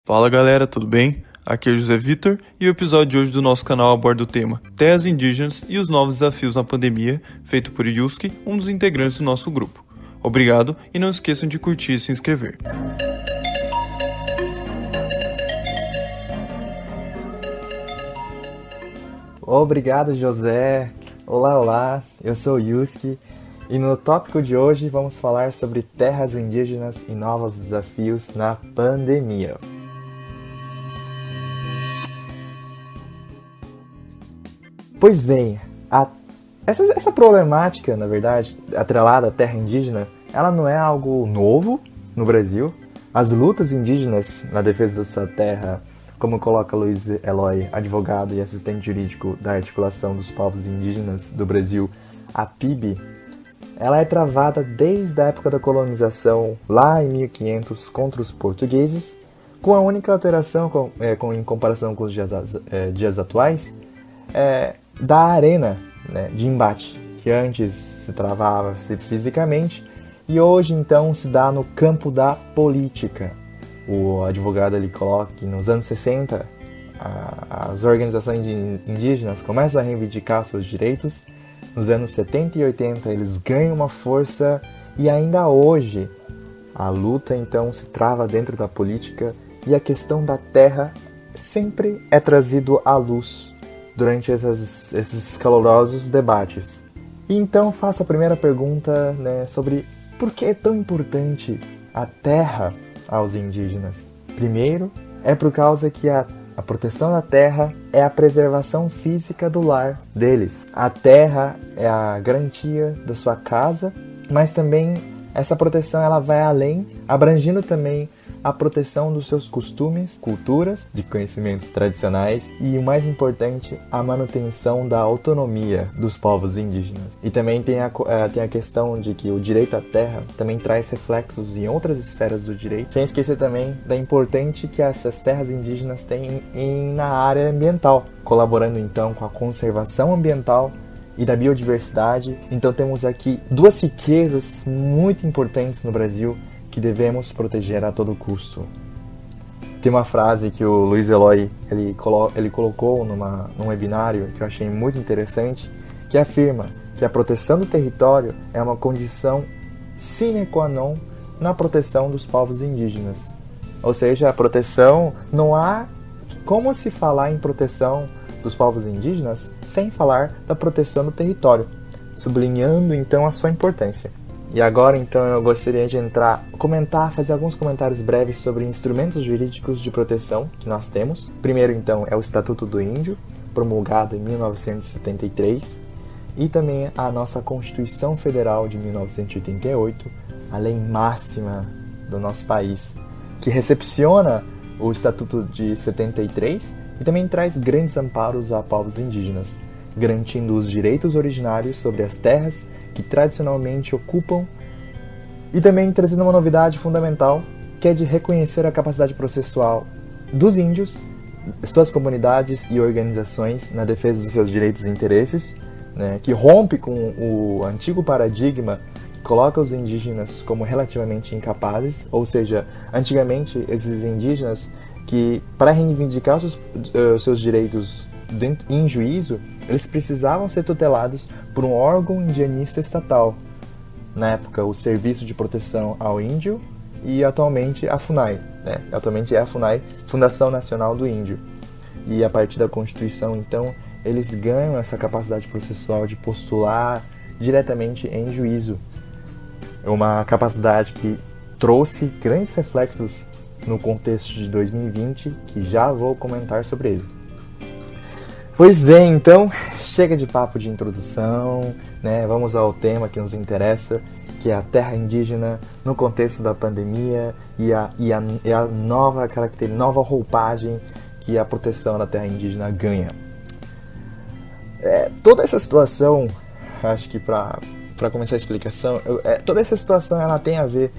Fala galera, tudo bem? Aqui é o José Vitor e o episódio de hoje do nosso canal aborda o tema Terras Indígenas e os Novos Desafios na Pandemia, feito por Yuski, um dos integrantes do nosso grupo. Obrigado e não esqueçam de curtir e se inscrever. Obrigado, José. Olá, eu sou o Yuski e no tópico de hoje vamos falar sobre terras indígenas e novos desafios na pandemia. Pois bem, essa problemática, na verdade, atrelada à terra indígena, ela não é algo novo no Brasil. As lutas indígenas na defesa da sua terra, como coloca Luiz Eloy, advogado e assistente jurídico da Articulação dos Povos Indígenas do Brasil, a PIB, ela é travada desde a época da colonização, lá em 1500, contra os portugueses, com a única alteração, em comparação com os dias atuais, da arena, né, de embate, que antes se travava fisicamente e hoje então se dá no campo da política. O advogado ele coloca que nos anos 60 as organizações indígenas começam a reivindicar seus direitos, nos anos 70 e 80 eles ganham uma força e ainda hoje a luta então se trava dentro da política e a questão da terra sempre é trazido à luz durante esses calorosos debates. E então faço a primeira pergunta, né, sobre por que é tão importante a terra aos indígenas. Primeiro, é por causa que a proteção da terra é a preservação física do lar deles. A terra é a garantia da sua casa, mas também essa proteção ela vai além, abrangindo também a proteção dos seus costumes, culturas, de conhecimentos tradicionais e, o mais importante, a manutenção da autonomia dos povos indígenas. E também tem a questão de que o direito à terra também traz reflexos em outras esferas do direito, sem esquecer também da importância que essas terras indígenas têm na área ambiental, colaborando então com a conservação ambiental e da biodiversidade. Então temos aqui duas riquezas muito importantes no Brasil que devemos proteger a todo custo. Tem uma frase que o Luiz Eloy ele colocou num webinário que eu achei muito interessante, que afirma que a proteção do território é uma condição sine qua non na proteção dos povos indígenas. Ou seja, a proteção, não há como se falar em proteção dos povos indígenas sem falar da proteção do território, sublinhando então a sua importância. E agora, então, eu gostaria de fazer alguns comentários breves sobre instrumentos jurídicos de proteção que nós temos. Primeiro, então, é o Estatuto do Índio, promulgado em 1973, e também a nossa Constituição Federal de 1988, a lei máxima do nosso país, que recepciona o Estatuto de 73 e também traz grandes amparos a povos indígenas, garantindo os direitos originários sobre as terras que tradicionalmente ocupam, e também trazendo uma novidade fundamental, que é de reconhecer a capacidade processual dos índios, suas comunidades e organizações na defesa dos seus direitos e interesses, né, que rompe com o antigo paradigma que coloca os indígenas como relativamente incapazes, ou seja, antigamente esses indígenas que, para reivindicar os seus direitos em juízo, eles precisavam ser tutelados por um órgão indianista estatal. Na época, o Serviço de Proteção ao Índio e atualmente a FUNAI. Atualmente é a FUNAI, Fundação Nacional do Índio. E a partir da Constituição, então, eles ganham essa capacidade processual de postular diretamente em juízo. É uma capacidade que trouxe grandes reflexos no contexto de 2020, que já vou comentar sobre ele. Pois bem, então, chega de papo de introdução, né? Vamos ao tema que nos interessa, que é a terra indígena no contexto da pandemia e a nova característica, nova roupagem que a proteção da terra indígena ganha. Toda essa situação, acho que para começar a explicação, toda essa situação ela tem a ver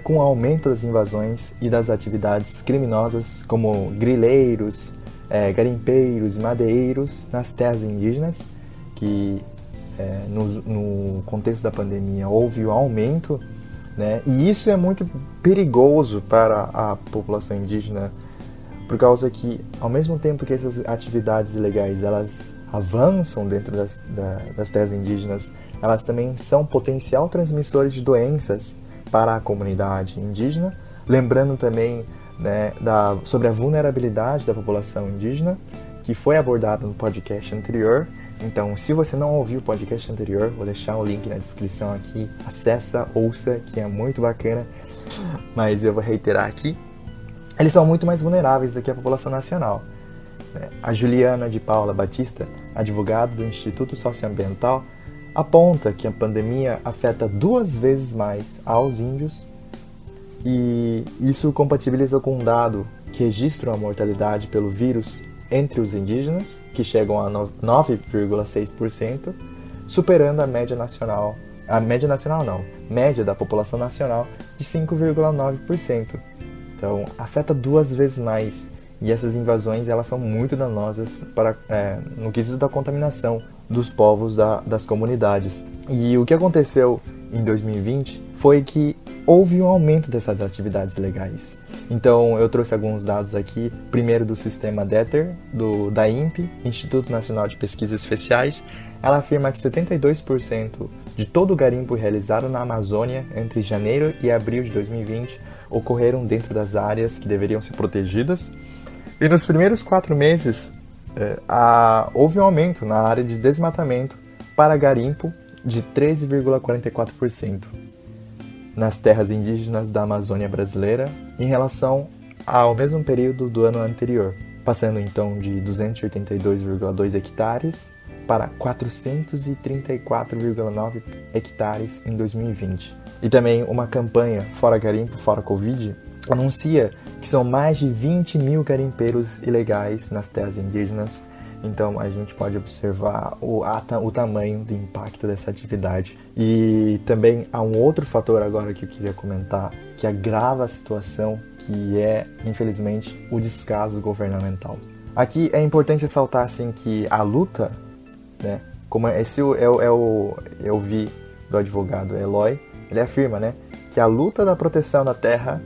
com o aumento das invasões e das atividades criminosas, como grileiros, garimpeiros e madeireiros nas terras indígenas, que no contexto da pandemia houve o aumento né? E isso é muito perigoso para a população indígena, por causa que, ao mesmo tempo que essas atividades ilegais elas avançam dentro das terras indígenas, elas também são potencial transmissores de doenças para a comunidade indígena. Lembrando também, né, sobre a vulnerabilidade da população indígena, que foi abordado no podcast anterior. Então, se você não ouviu o podcast anterior, vou deixar o link na descrição aqui. Acessa, ouça, que é muito bacana. Mas eu vou reiterar aqui. Eles são muito mais vulneráveis do que a população nacional. A Juliana de Paula Batista, advogada do Instituto Socioambiental, aponta que a pandemia afeta 2 vezes mais aos índios, e isso compatibiliza com um dado que registra a mortalidade pelo vírus entre os indígenas, que chegam a 9,6%, superando a média nacional, média da população nacional de 5,9%. Então, afeta 2 vezes mais. E essas invasões, elas são muito danosas no quesito da contaminação dos povos das comunidades. E o que aconteceu em 2020 foi que houve um aumento dessas atividades ilegais. Então, eu trouxe alguns dados aqui, primeiro do sistema DETER, da INPE, Instituto Nacional de Pesquisas Especiais. Ela afirma que 72% de todo o garimpo realizado na Amazônia entre janeiro e abril de 2020 ocorreram dentro das áreas que deveriam ser protegidas. E nos primeiros 4 meses, houve um aumento na área de desmatamento para garimpo de 13,44% nas terras indígenas da Amazônia brasileira em relação ao mesmo período do ano anterior, passando então de 282,2 hectares para 434,9 hectares em 2020. E também uma campanha Fora Garimpo, Fora Covid anuncia que são mais de 20 mil garimpeiros ilegais nas terras indígenas. Então a gente pode observar o tamanho do impacto dessa atividade. E também há um outro fator agora que eu queria comentar, que agrava a situação, que é, infelizmente, o descaso governamental. Aqui é importante ressaltar assim, que a luta, né, como esse eu vi do advogado Eloy, ele afirma, né, que a luta da proteção da terra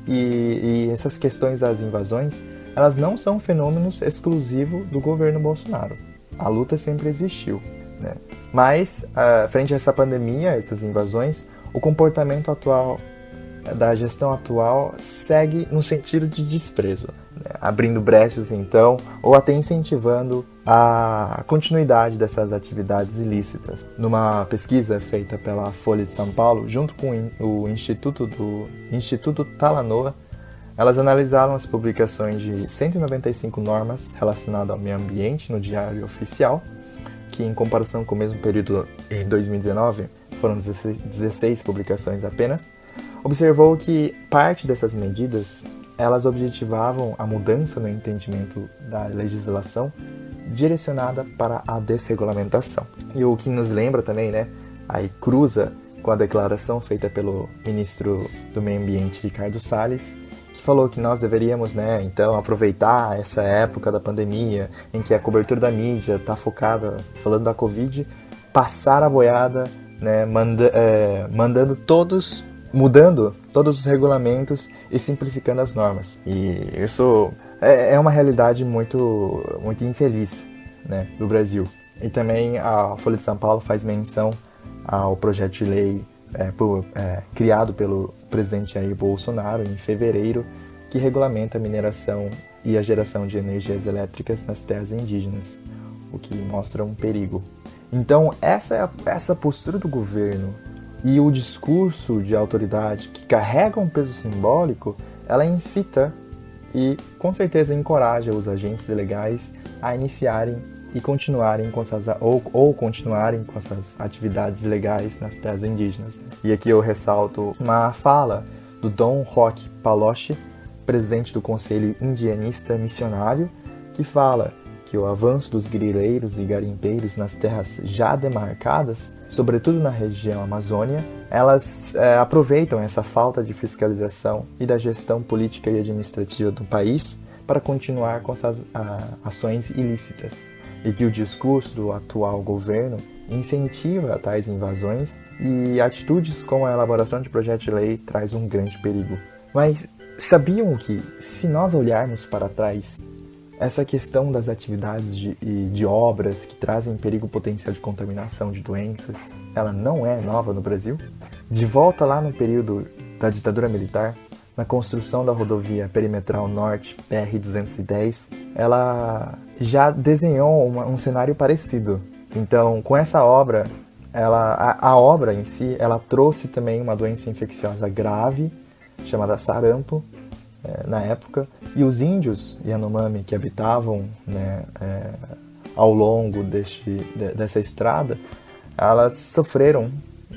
e essas questões das invasões, elas não são fenômenos exclusivos do governo Bolsonaro. A luta sempre existiu, né? Mas, frente a essa pandemia, essas invasões, o comportamento atual, da gestão atual, segue no sentido de desprezo, né? Abrindo brechas, então, ou até incentivando a continuidade dessas atividades ilícitas. Numa pesquisa feita pela Folha de São Paulo, junto com o Instituto Talanoa, elas analisaram as publicações de 195 normas relacionadas ao meio ambiente no Diário Oficial, que em comparação com o mesmo período em 2019, foram 16 publicações apenas. Observou que parte dessas medidas, elas objetivavam a mudança no entendimento da legislação direcionada para a desregulamentação. E o que nos lembra também, né, aí cruza com a declaração feita pelo ministro do Meio Ambiente, Ricardo Salles, que falou que nós deveríamos, né, então, aproveitar essa época da pandemia, em que a cobertura da mídia está focada, falando da Covid, passar a boiada, né, mudando todos os regulamentos e simplificando as normas. E isso é uma realidade muito, muito infeliz, né, do Brasil. E também a Folha de São Paulo faz menção ao projeto de lei criado pelo presidente Jair Bolsonaro em fevereiro, que regulamenta a mineração e a geração de energias elétricas nas terras indígenas, o que mostra um perigo. Então, essa postura do governo e o discurso de autoridade que carrega um peso simbólico, ela incita e, com certeza, encoraja os agentes ilegais a iniciarem e continuarem com continuarem com essas atividades ilegais nas terras indígenas. E aqui eu ressalto uma fala do Dom Roque Paloche, presidente do Conselho Indianista Missionário, que fala que o avanço dos grileiros e garimpeiros nas terras já demarcadas, sobretudo na região Amazônia, elas aproveitam essa falta de fiscalização e da gestão política e administrativa do país para continuar com essas ações ilícitas. E que o discurso do atual governo incentiva tais invasões e atitudes como a elaboração de projeto de lei traz um grande perigo. Mas sabiam que, se nós olharmos para trás, essa questão das atividades de obras que trazem perigo potencial de contaminação de doenças, ela não é nova no Brasil? De volta lá no período da ditadura militar, na construção da rodovia perimetral norte, PR-210, ela já desenhou um cenário parecido. Então, com essa obra, a obra em si, ela trouxe também uma doença infecciosa grave, chamada sarampo, na época, e os índios Yanomami que habitavam, né, ao longo dessa estrada, elas sofreram,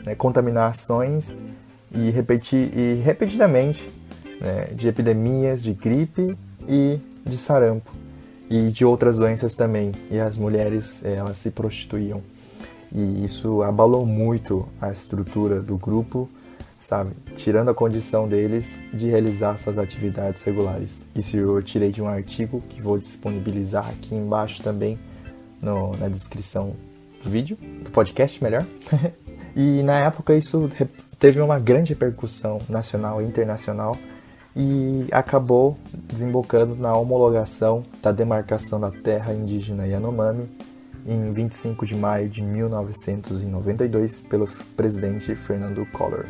né, contaminações e repetidamente, né, de epidemias de gripe e de sarampo e de outras doenças também, e as mulheres elas se prostituíam, e isso abalou muito a estrutura do grupo, sabe, tirando a condição deles de realizar suas atividades regulares. Isso eu tirei de um artigo que vou disponibilizar aqui embaixo também na descrição do vídeo, do podcast, melhor. E na época isso teve uma grande repercussão nacional e internacional e acabou desembocando na homologação da demarcação da terra indígena Yanomami em 25 de maio de 1992 pelo presidente Fernando Collor.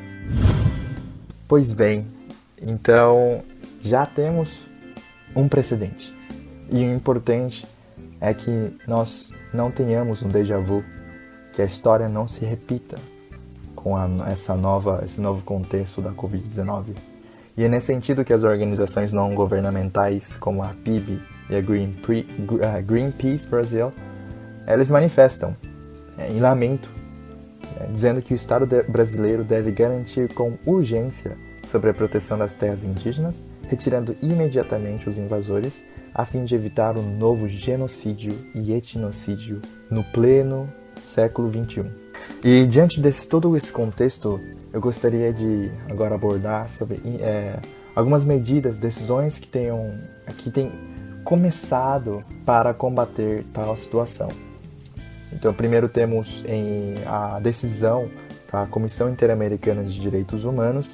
Pois bem, então já temos um precedente. E o importante é que nós não tenhamos um déjà vu, que a história não se repita com esse novo contexto da Covid-19. E é nesse sentido que as organizações não governamentais, como a PIB e a Greenpeace Brasil, eles manifestam em lamento, dizendo que o Estado brasileiro deve garantir com urgência sobre a proteção das terras indígenas, retirando imediatamente os invasores, a fim de evitar um novo genocídio e etnocídio no pleno século XXI. E diante de todo esse contexto, eu gostaria de agora abordar sobre algumas medidas, decisões que têm começado para combater tal situação. Então, primeiro temos a decisão da Comissão Interamericana de Direitos Humanos,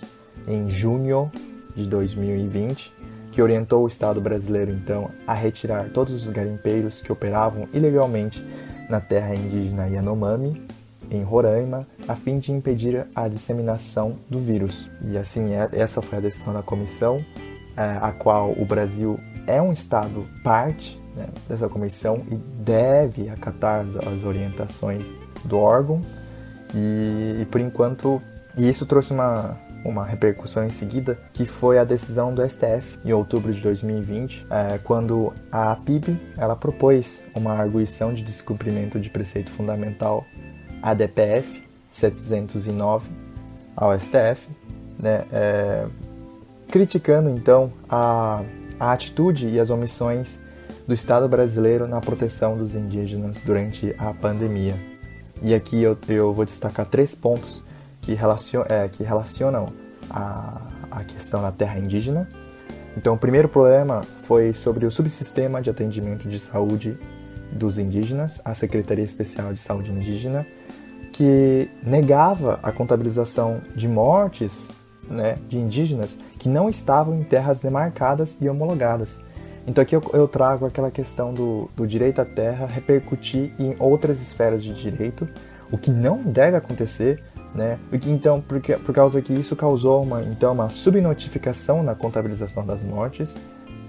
em junho de 2020, que orientou o Estado brasileiro, então, a retirar todos os garimpeiros que operavam ilegalmente na terra indígena Yanomami, em Roraima, a fim de impedir a disseminação do vírus. E assim, essa foi a decisão da comissão, a qual o Brasil é um Estado parte, né, dessa comissão e deve acatar as orientações do órgão. E por enquanto, isso trouxe uma repercussão em seguida, que foi a decisão do STF, em outubro de 2020, quando a PIB ela propôs uma arguição de descumprimento de preceito fundamental ADPF 709 ao STF, né, criticando então a atitude e as omissões do Estado brasileiro na proteção dos indígenas durante a pandemia. E aqui eu vou destacar 3 pontos que relacionam a questão da terra indígena. Então, o primeiro problema foi sobre o subsistema de atendimento de saúde dos indígenas, a Secretaria Especial de Saúde Indígena, que negava a contabilização de mortes, né, de indígenas que não estavam em terras demarcadas e homologadas. Então aqui eu trago aquela questão do direito à terra repercutir em outras esferas de direito, o que não deve acontecer, né? Então, por causa que isso causou uma subnotificação na contabilização das mortes,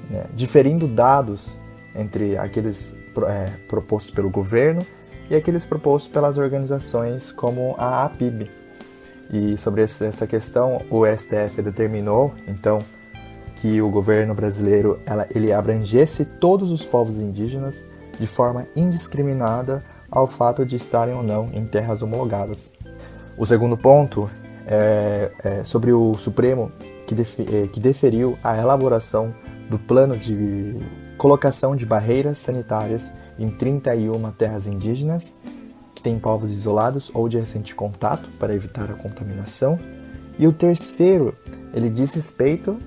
né, diferindo dados entre aqueles propostos pelo governo e aqueles propostos pelas organizações como a APIB. E sobre essa questão, o STF determinou, então, que o governo brasileiro ele abrangesse todos os povos indígenas de forma indiscriminada ao fato de estarem ou não em terras homologadas. O segundo ponto é sobre o Supremo, que deferiu a elaboração do plano de colocação de barreiras sanitárias em 31 terras indígenas, que têm povos isolados ou de recente contato para evitar a contaminação. E o terceiro, ele diz respeito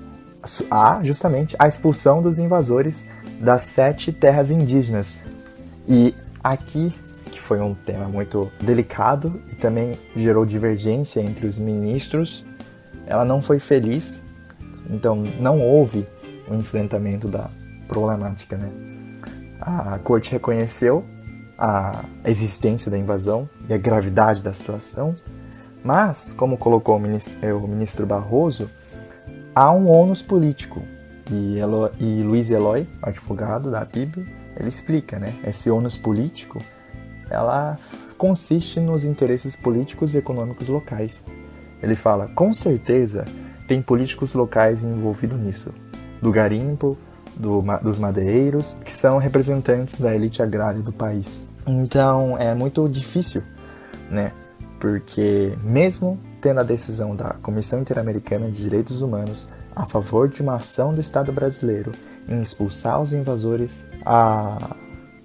justamente a expulsão dos invasores das 7 terras indígenas. E aqui foi um tema muito delicado e também gerou divergência entre os ministros. Ela não foi feliz, então não houve um enfrentamento da problemática, né? A corte reconheceu a existência da invasão e a gravidade da situação, mas, como colocou o ministro Barroso, há um ônus político. E Luiz Eloy, advogado da PIB, ele explica, né? Esse ônus político, ela consiste nos interesses políticos e econômicos locais. Ele fala, com certeza, tem políticos locais envolvidos nisso. Do garimpo, dos madeireiros, que são representantes da elite agrária do país. Então, é muito difícil, né? Porque mesmo tendo a decisão da Comissão Interamericana de Direitos Humanos a favor de uma ação do Estado brasileiro em expulsar os invasores, a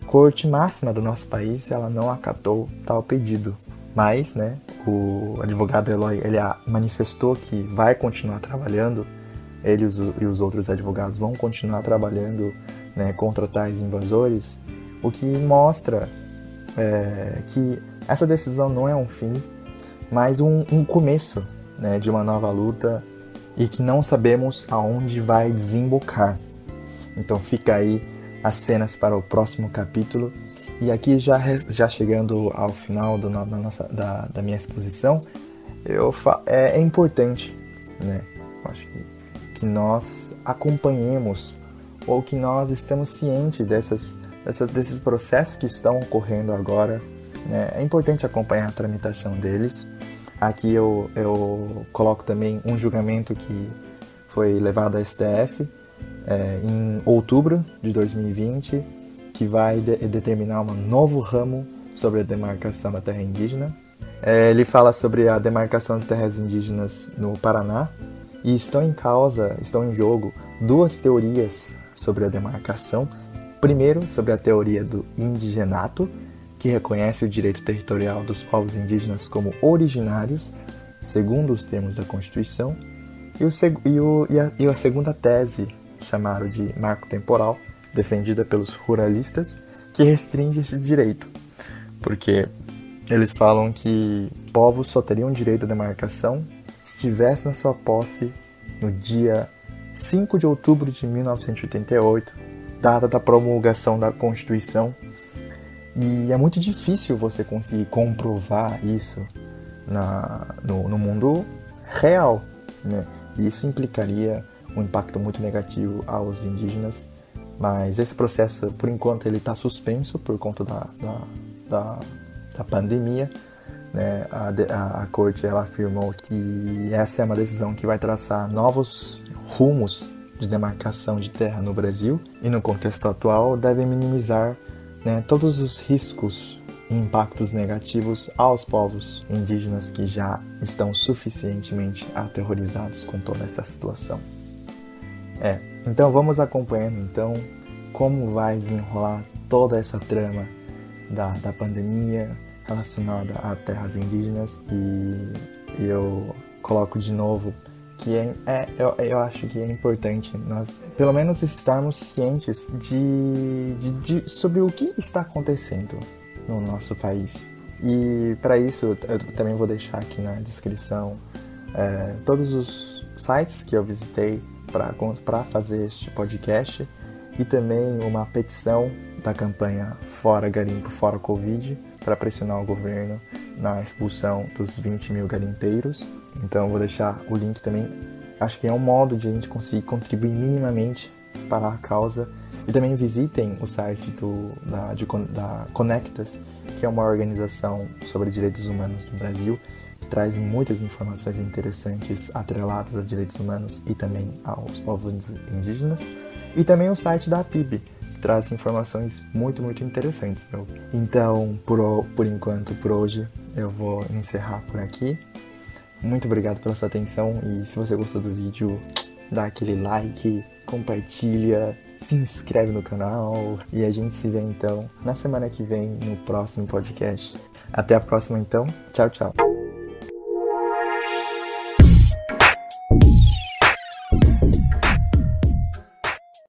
Corte Máxima do nosso país ela não acatou tal pedido. Mas, né, o advogado Eloy ele manifestou que vai continuar trabalhando, ele e os outros advogados vão continuar trabalhando, né, contra tais invasores, o que mostra que essa decisão não é um fim, mas um começo, né, de uma nova luta e que não sabemos aonde vai desembocar. Então fica aí as cenas para o próximo capítulo. E aqui já chegando ao final da minha exposição, é importante, né? Eu acho que nós acompanhemos ou que nós estamos cientes desses processos que estão ocorrendo agora, né? É importante acompanhar a tramitação deles. Aqui eu coloco também um julgamento que foi levado à STF em outubro de 2020, que vai determinar um novo ramo sobre a demarcação da terra indígena. Ele fala sobre a demarcação de terras indígenas no Paraná e estão em jogo duas teorias sobre a demarcação. Primeiro, sobre a teoria do indigenato, que reconhece o direito territorial dos povos indígenas como originários, segundo os termos da Constituição, e a segunda tese, chamada de marco temporal, defendida pelos ruralistas, que restringe esse direito, porque eles falam que povos só teriam direito à demarcação se estivesse na sua posse no dia 5 de outubro de 1988, data da promulgação da Constituição. E é muito difícil você conseguir comprovar isso no mundo real, né? E isso implicaria um impacto muito negativo aos indígenas. Mas esse processo, por enquanto, ele está suspenso por conta da pandemia, né? A corte ela afirmou que essa é uma decisão que vai traçar novos rumos de demarcação de terra no Brasil e, no contexto atual, deve minimizar, né, todos os riscos e impactos negativos aos povos indígenas que já estão suficientemente aterrorizados com toda essa situação. Então vamos acompanhando então como vai desenrolar toda essa trama da pandemia relacionada a terras indígenas, e eu coloco de novo que eu acho que é importante nós, pelo menos, estarmos cientes sobre o que está acontecendo no nosso país. E para isso, eu também vou deixar aqui na descrição todos os sites que eu visitei para fazer este podcast, e também uma petição da campanha Fora Garimpo, Fora Covid, para pressionar o governo na expulsão dos 20 mil garimpeiros. Então eu vou deixar o link também. Acho que é um modo de a gente conseguir contribuir minimamente para a causa. E também visitem o site da Conectas, que é uma organização sobre direitos humanos do Brasil, que traz muitas informações interessantes atreladas a direitos humanos e também aos povos indígenas. E também o site da PIB, que traz informações muito, muito interessantes. Então, por enquanto, por hoje, eu vou encerrar por aqui. Muito obrigado pela sua atenção, e se você gostou do vídeo, dá aquele like, compartilha, se inscreve no canal, e a gente se vê então na semana que vem no próximo podcast. Até a próxima então, tchau, tchau.